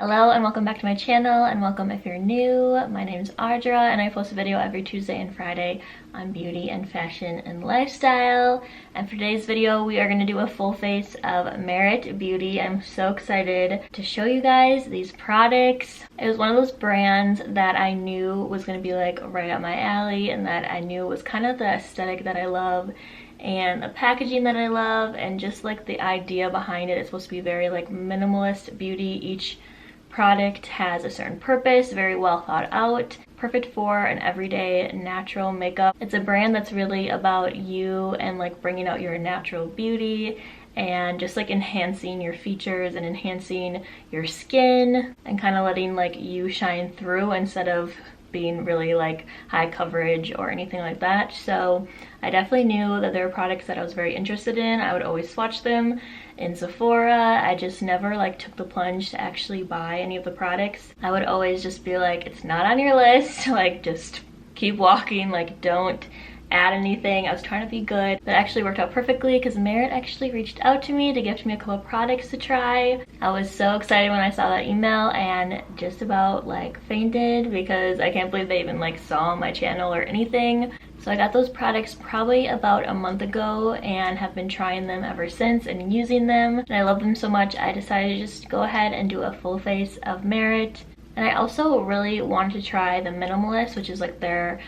Hello and welcome back to my channel, and welcome if you're new. My name is Audra and I post a video every Tuesday and Friday on beauty and fashion and lifestyle. And for today's video we are going to do a full face of Merit Beauty. I'm so excited to show you guys these products. It was one of those brands that I knew was going to be like right up my alley, and that I knew was kind of the aesthetic that I love and the packaging that I love, and just like the idea behind it. It's supposed to be very like minimalist beauty. Each product has a certain purpose, very well thought out, perfect for an everyday natural makeup. It's a brand that's really about you and like bringing out your natural beauty and just like enhancing your features and enhancing your skin and kind of letting like you shine through instead of being really like high coverage or anything like that. So I definitely knew that there were products that I was very interested in. I would always swatch them in Sephora. I just never like took the plunge to actually buy any of the products. I would always just be like, it's not on your list, like just keep walking, like don't add anything. I was trying to be good. That actually worked out perfectly because Merit actually reached out to me to gift me a couple of products to try. I was so excited when I saw that email and just about like fainted because I can't believe they even like saw my channel or anything. So I got those products probably about a month ago and have been trying them ever since and using them. And I love them so much I decided to just go ahead and do a full face of Merit. And I also really wanted to try the Minimalist, which is like their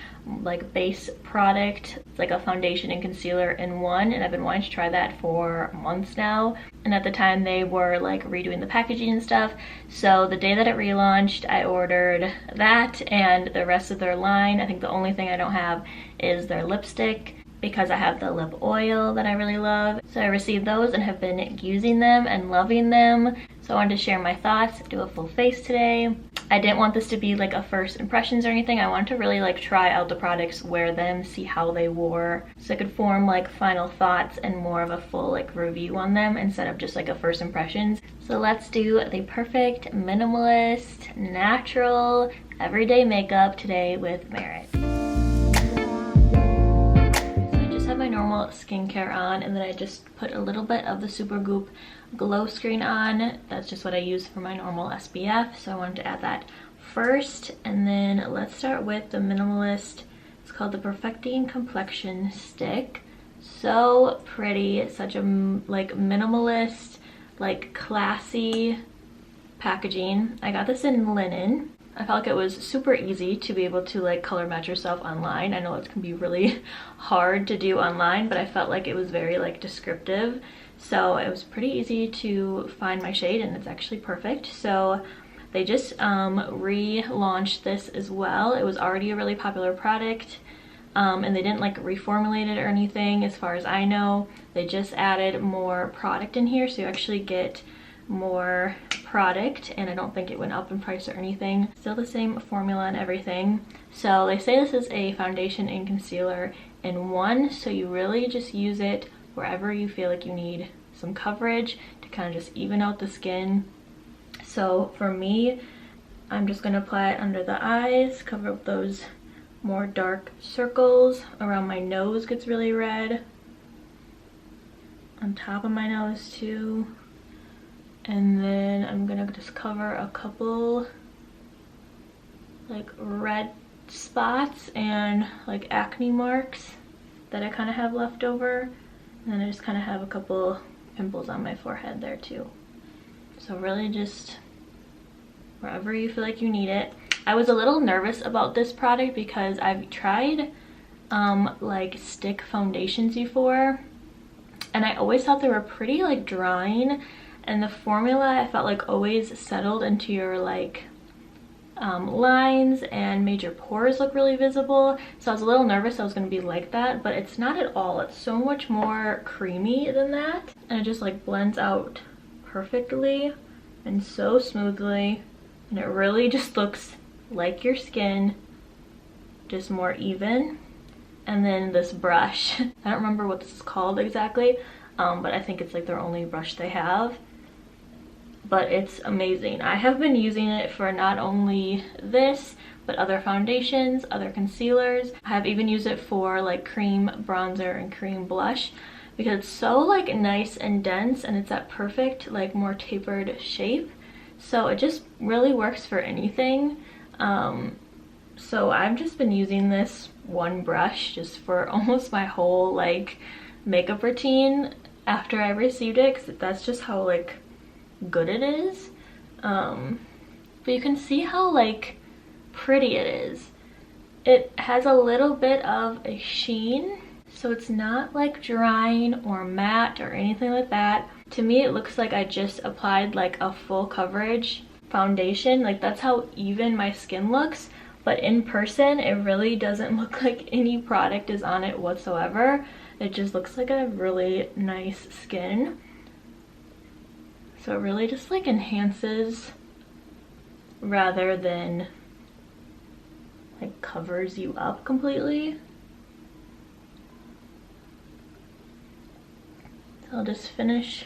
like base product. It's like a foundation and concealer in one, and I've been wanting to try that for months now. And at the time they were like redoing the packaging and stuff, so the day that it relaunched I ordered that and the rest of their line. I think the only thing I don't have is their lipstick because I have the lip oil that I really love. So I received those and have been using them and loving them. So I wanted to share my thoughts, do a full face today. I didn't want this to be like a first impressions or anything. I wanted to really like try out the products, wear them, see how they wore, so I could form like final thoughts and more of a full like review on them instead of just like a first impressions. So let's do the perfect minimalist, natural, everyday makeup today with Merit. My normal skincare on, and then I just put a little bit of the Supergoop glow screen on. That's just what I use for my normal SPF, so I wanted to add that first. And then let's start with the Minimalist. It's called the Perfecting Complexion stick. So pretty, such a like minimalist, like classy packaging. I got this in linen. I felt like it was super easy to be able to like color match yourself online. I know it can be really hard to do online, but I felt like it was very like descriptive. So it was pretty easy to find my shade, and it's actually perfect. So they just relaunched this as well. It was already a really popular product, and they didn't like reformulate it or anything as far as I know. They just added more product in here, so you actually get more product, and I don't think it went up in price or anything. Still the same formula and everything. So they say this is a foundation and concealer in one, so you really just use it wherever you feel like you need some coverage to kind of just even out the skin. So for me, I'm just going to apply it under the eyes, cover up those more dark circles. Around my nose gets really red, on top of my nose too. And then I'm gonna just cover a couple like red spots and like acne marks that I kind of have left over. And then I just kind of have a couple pimples on my forehead there too. So really just wherever you feel like you need it. I was a little nervous about this product because I've tried like stick foundations before, and I always thought they were pretty like drying. And the formula I felt like always settled into your like lines and made your pores look really visible. So I was a little nervous I was going to be like that, but it's not at all. It's so much more creamy than that, and it just like blends out perfectly and so smoothly, and it really just looks like your skin, just more even. And then this brush, I don't remember what this is called exactly, but I think it's like their only brush they have. But it's amazing. I have been using it for not only this, but other foundations, other concealers. I have even used it for like cream bronzer and cream blush because it's so like nice and dense, and it's that perfect like more tapered shape. so it just really works for anything. So I've just been using this one brush just for almost my whole like makeup routine after I received it, because that's just how like good it is. But you can see how like pretty it is. It has a little bit of a sheen, so it's not like drying or matte or anything like that. To me, it looks like I just applied like a full coverage foundation. Like that's how even my skin looks. But in person, it really doesn't look like any product is on it whatsoever. It just looks like a really nice skin. So it really just like enhances rather than like covers you up completely. So I'll just finish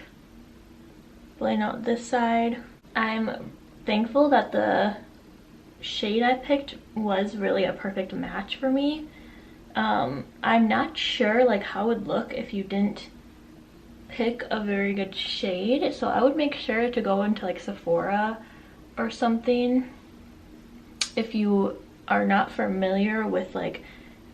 blending out this side. I'm thankful that the shade I picked was really a perfect match for me. I'm not sure like how it would look if you didn't pick a very good shade, so I would make sure to go into like Sephora or something if you are not familiar with like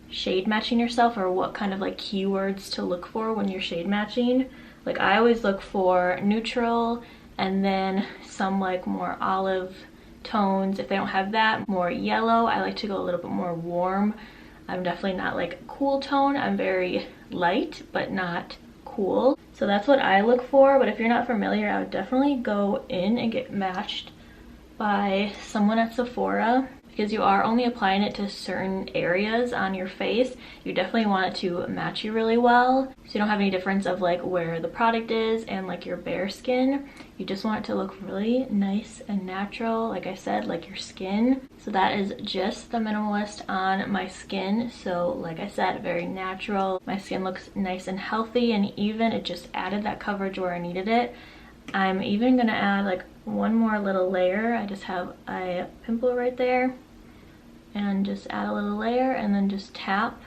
shade matching yourself, or what kind of like keywords to look for when you're shade matching. Like I always look for neutral and then some like more olive tones. If they don't have that, more yellow. I like to go a little bit more warm. I'm definitely not like a cool tone. I'm very light but not cool. So that's what I look for. But if you're not familiar, I would definitely go in and get matched by someone at Sephora, because you are only applying it to certain areas on your face. You definitely want it to match you really well, so you don't have any difference of like where the product is and like your bare skin. You just want it to look really nice and natural, like I said, like your skin. So that is just the Minimalist on my skin. So like I said, very natural. My skin looks nice and healthy and even. It just added that coverage where I needed it. I'm even gonna add like one more little layer. I just have a pimple right there, and just add a little layer and then just tap.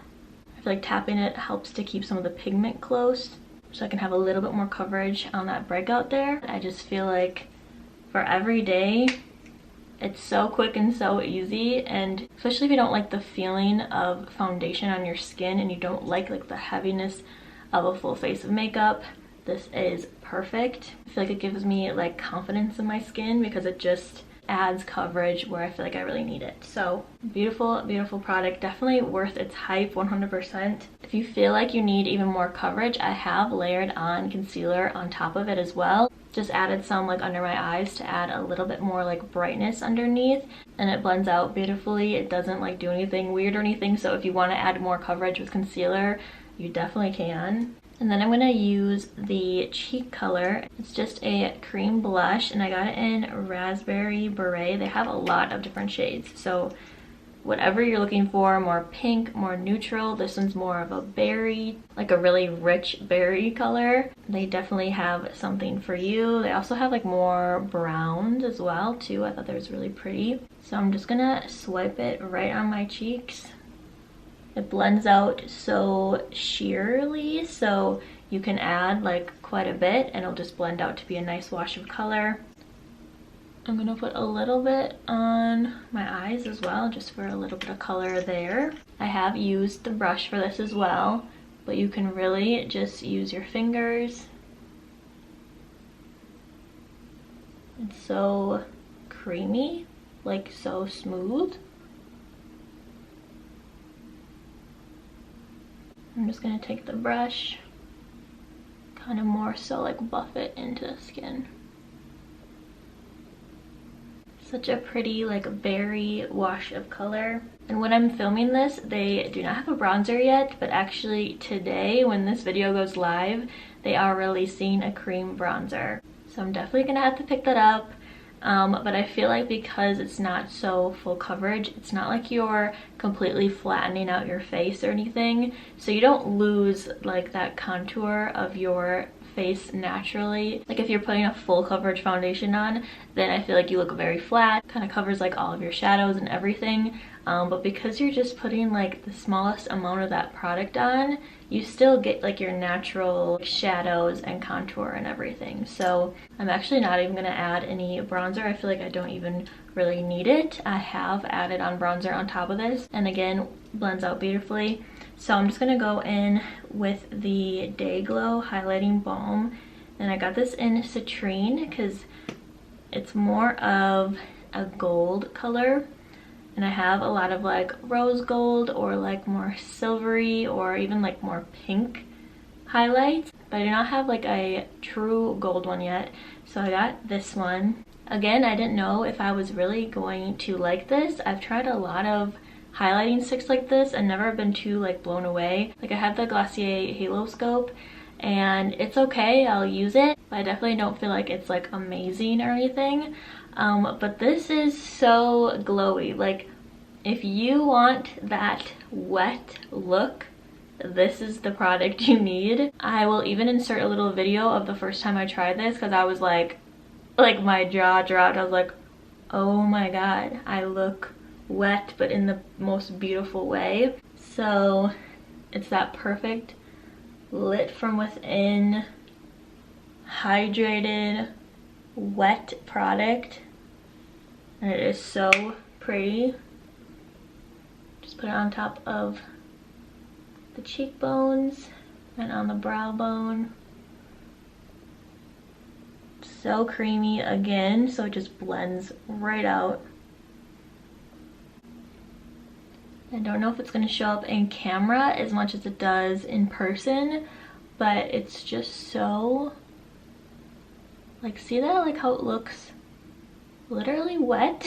I feel like tapping it helps to keep some of the pigment close, so I can have a little bit more coverage on that breakout there. I just feel like for every day, it's so quick and so easy, and especially if you don't like the feeling of foundation on your skin and you don't like the heaviness of a full face of makeup, this is perfect. I feel like it gives me like confidence in my skin because it just adds coverage where I feel like I really need it. So beautiful, beautiful product. Definitely worth its hype, 100%. If you feel like you need even more coverage, I have layered on concealer on top of it as well. Just added some like under my eyes to add a little bit more like brightness underneath, and it blends out beautifully. It doesn't like do anything weird or anything, so if you want to add more coverage with concealer, you definitely can. And then I'm going to use the cheek color. It's just a cream blush, and I got it in Raspberry Beret. They have a lot of different shades, so whatever you're looking for, more pink, more neutral. This one's more of a berry, like a really rich berry color. They definitely have something for you. They also have like more browns as well too. I thought that was really pretty. So I'm just gonna swipe it right on my cheeks. It blends out so sheerly, so you can add like quite a bit and it'll just blend out to be a nice wash of color. I'm gonna put a little bit on my eyes as well, just for a little bit of color there. I have used the brush for this as well, but you can really just use your fingers. It's so creamy, like so smooth. I'm just gonna take the brush, kind of more so like buff it into the skin. Such a pretty like berry wash of color. And when I'm filming this, they do not have a bronzer yet, but actually today when this video goes live, they are releasing a cream bronzer. So I'm definitely gonna have to pick that up. But I feel like because it's not so full coverage, it's not like you're completely flattening out your face or anything, so you don't lose like that contour of your face naturally. Like if you're putting a full coverage foundation on, then I feel like you look very flat, kind of covers like all of your shadows and everything. But because you're just putting like the smallest amount of that product on, you still get like your natural shadows and contour and everything. So I'm actually not even gonna add any bronzer. I feel like I don't even really need it. I have added on bronzer on top of this, and again, blends out beautifully. So I'm just gonna go in with the Day Glow Highlighting Balm, and I got this in Citrine because it's more of a gold color. And I have a lot of like rose gold or like more silvery or even like more pink highlights, but I do not have like a true gold one yet. So I got this one. Again, I didn't know if I was really going to like this. I've tried a lot of highlighting sticks like this and never been too like blown away. Like I have the Glossier Halo Scope and it's okay, I'll use it, but I definitely don't feel like it's like amazing or anything. But this is so glowy. Like if you want that wet look, this is the product you need. I will even insert a little video of the first time I tried this because I was like my jaw dropped. I was like, oh my god, I look wet but in the most beautiful way. So it's that perfect lit from within, hydrated, wet product, and it is so pretty. Just put it on top of the cheekbones and on the brow bone. So creamy again, so it just blends right out. I don't know if it's going to show up in camera as much as it does in person, but it's just so, like, see that, like how it looks literally wet.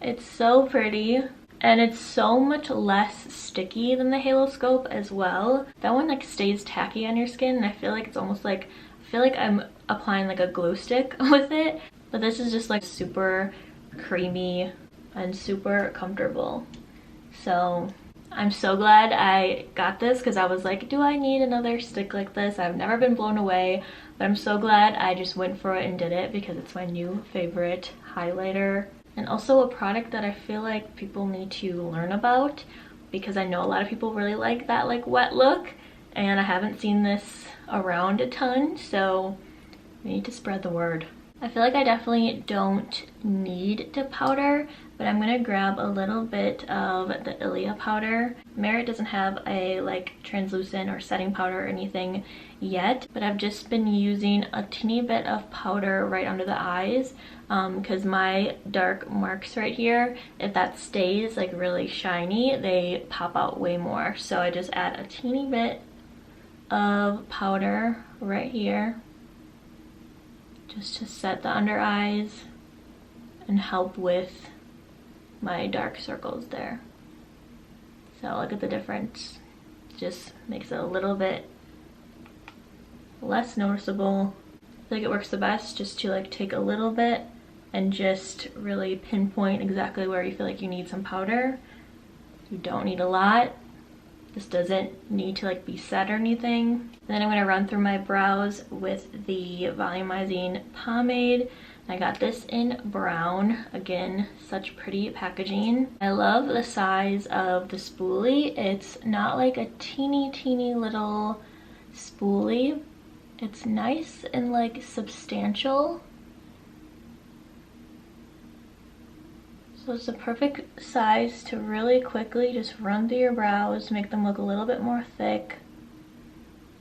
It's so pretty, and it's so much less sticky than the Halo Scope as well. That one like stays tacky on your skin, and I feel like it's almost like, I feel like I'm applying like a glue stick with it, but this is just like super creamy and super comfortable. So I'm so glad I got this because I was like, do I need another stick like this? I've never been blown away, but I'm so glad I just went for it and did it because it's my new favorite highlighter, and also a product that I feel like people need to learn about because I know a lot of people really like that like wet look, and I haven't seen this around a ton, so we need to spread the word. I feel like I definitely don't need to powder, but I'm gonna grab a little bit of the Ilia powder. Merit doesn't have a like translucent or setting powder or anything yet, but I've just been using a teeny bit of powder right under the eyes because my dark marks right here, if that stays like really shiny, they pop out way more. So I just add a teeny bit of powder right here just to set the under eyes and help with my dark circles there. So look at the difference. Just makes it a little bit less noticeable. I think it works the best just to like take a little bit and just really pinpoint exactly where you feel like you need some powder. You don't need a lot. This doesn't need to like be set or anything. Then I'm going to run through my brows with the Volumizing pomade. I got this in brown. Again, such pretty packaging. I love the size of the spoolie. It's not like a teeny little spoolie. It's nice and like substantial. So it's the perfect size to really quickly just run through your brows, make them look a little bit more thick,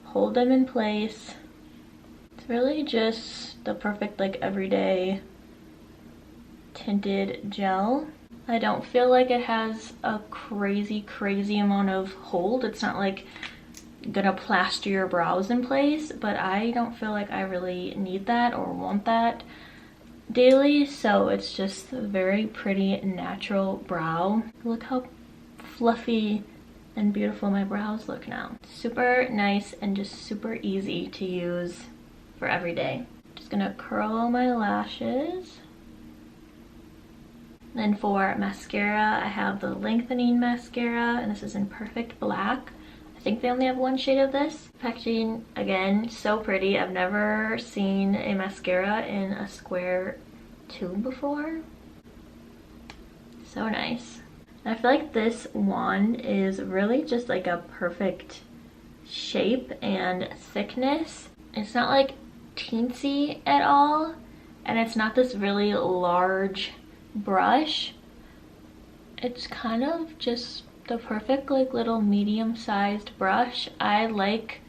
hold them in place. It's really just the perfect like everyday tinted gel. I don't feel like it has a crazy amount of hold. It's not like gonna plaster your brows in place, but I don't feel like I really need that or want that daily, so it's just a very pretty natural brow. Look how fluffy and beautiful my brows look now. Super nice and just super easy to use for every day. Just gonna curl my lashes. Then for mascara, I have the Lengthening mascara, and this is in Perfect Black. I think they only have one shade of this. Packaging, again, so pretty. I've never seen a mascara in a square tube before. So nice. I feel like this wand is really just like a perfect shape and thickness. It's not like teensy at all, and it's not this really large brush. It's kind of just the perfect like little medium-sized brush. I like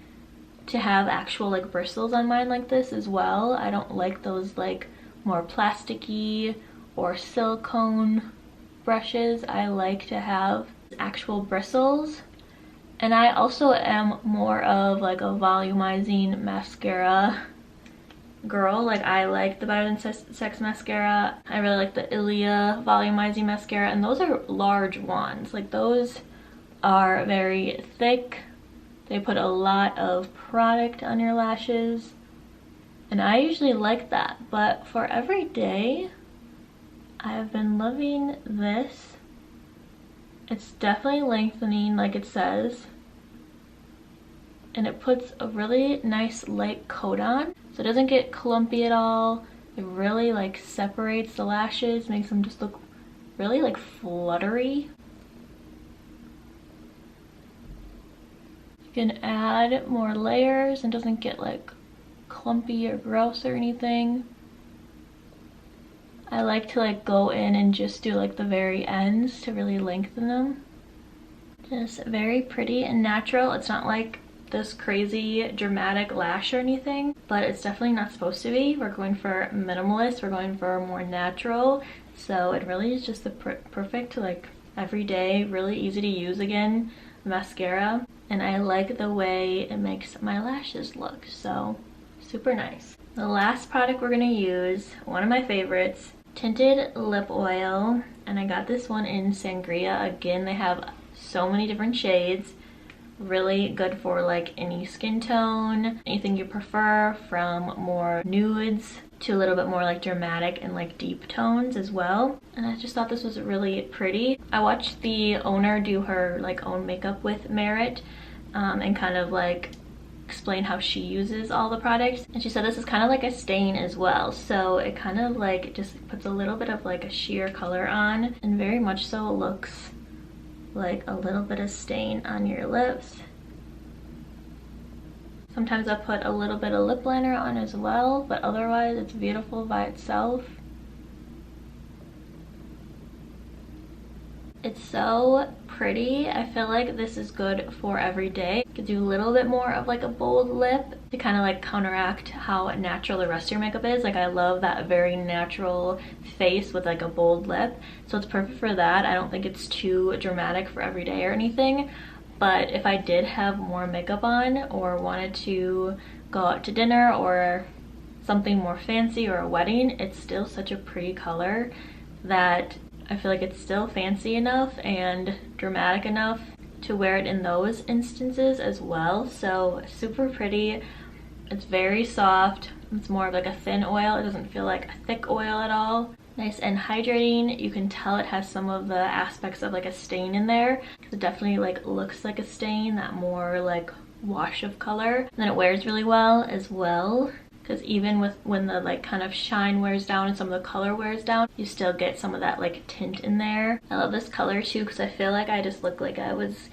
to have actual like bristles on mine like this as well. I don't like those like more plasticky or silicone brushes. I like to have actual bristles. And I also am more of like a volumizing mascara girl. Like I like the Better Than Sex mascara. I really like the Ilia volumizing mascara, and those are large wands. Like those are very thick. They put a lot of product on your lashes, and I usually like that. But for every day, I've been loving this. It's definitely lengthening like it says, and it puts a really nice light coat on, so it doesn't get clumpy at all. It really like separates the lashes, makes them just look really like fluttery. You can add more layers and doesn't get like clumpy or gross or anything. I like to like go in and just do like the very ends to really lengthen them. Just very pretty and natural. It's not like this crazy dramatic lash or anything, but it's definitely not supposed to be. We're going for minimalist, we're going for more natural, so it really is just the perfect like everyday, really easy to use again mascara. And I like the way it makes my lashes look, so super nice. The last product we're gonna use, one of my favorites, Tinted lip oil, and I got this one in Sangria. Again, they have so many different shades. Really good for like any skin tone, anything you prefer, from more nudes to a little bit more like dramatic and like deep tones as well. And I just thought this was really pretty. I watched the owner do her like own makeup with Merit and kind of like explain how she uses all the products, and she said this is kind of like a stain as well, so it kind of like just puts a little bit of like a sheer color on, and very much so looks like a little bit of stain on your lips. Sometimes I put a little bit of lip liner on as well, but otherwise it's beautiful by itself. It's so pretty. I feel like this is good for every day. You could do a little bit more of like a bold lip to kind of like counteract how natural the rest of your makeup is. Like I love that very natural face with like a bold lip, so it's perfect for that. I don't think it's too dramatic for every day or anything, but if I did have more makeup on or wanted to go out to dinner or something more fancy or a wedding, it's still such a pretty color that I feel like it's still fancy enough and dramatic enough to wear it in those instances as well. So super pretty. It's very soft. It's more of like a thin oil. It doesn't feel like a thick oil at all. Nice and hydrating. You can tell it has some of the aspects of like a stain in there. It definitely like looks like a stain, that more like wash of color. And then it wears really well as well, because even with when the like kind of shine wears down and some of the color wears down, you still get some of that like tint in there. I love this color too, because I feel like I just look like I was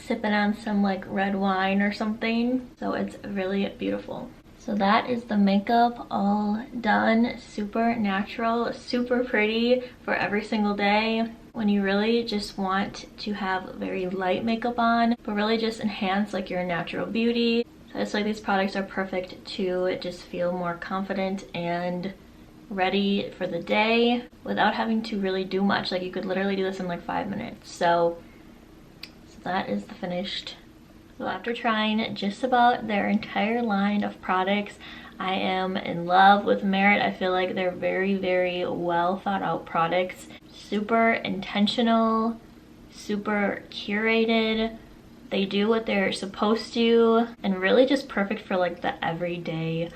sipping on some like red wine or something. So it's really beautiful. So that is the makeup all done. Super natural, super pretty for every single day when you really just want to have very light makeup on, but really just enhance like your natural beauty. I just like these products are perfect to just feel more confident and ready for the day without having to really do much. Like you could literally do this in like 5 minutes. So that is the finished. So after trying just about their entire line of products, I am in love with Merit. I feel like they're very, very well thought out products. Super intentional, super curated. They do what they're supposed to, and really just perfect for like the everyday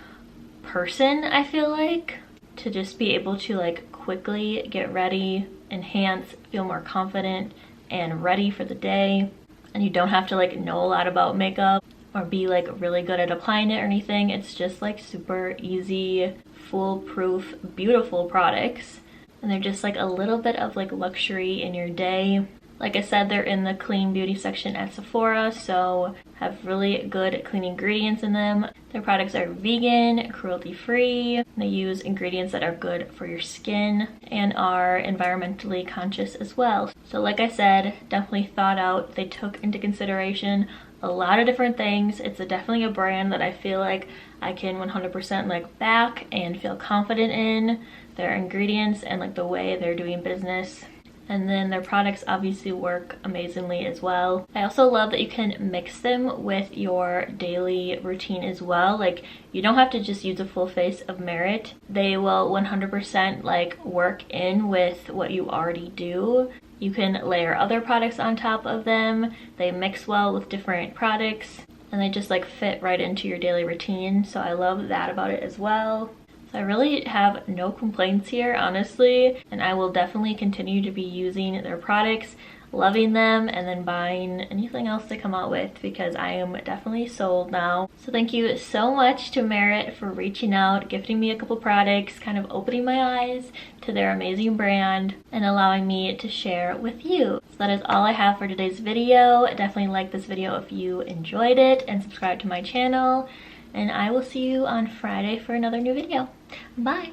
person, I feel like, to just be able to like quickly get ready, enhance, feel more confident and ready for the day. and you don't have to like know a lot about makeup or be like really good at applying it or anything. It's just like super easy, foolproof, beautiful products, and they're just like a little bit of like luxury in your day. Like I said, they're in the clean beauty section at Sephora, so have really good clean ingredients in them. Their products are vegan, cruelty-free. They use ingredients that are good for your skin and are environmentally conscious as well. So like I said, definitely thought out. They took into consideration a lot of different things. It's definitely a brand that I feel like I can 100% like back and feel confident in their ingredients and like the way they're doing business. And then their products obviously work amazingly as well. I also love that you can mix them with your daily routine as well. Like, you don't have to just use a full face of Merit. They will 100% like work in with what you already do. You can layer other products on top of them. They mix well with different products and they just like fit right into your daily routine. So I love that about it as well. So I really have no complaints here, honestly, and I will definitely continue to be using their products, loving them, and then buying anything else they come out with because I am definitely sold now. So thank you so much to Merit for reaching out, gifting me a couple products, kind of opening my eyes to their amazing brand and allowing me to share with you. So that is all I have for today's video. Definitely like this video if you enjoyed it and subscribe to my channel. And I will see you on Friday for another new video. Bye!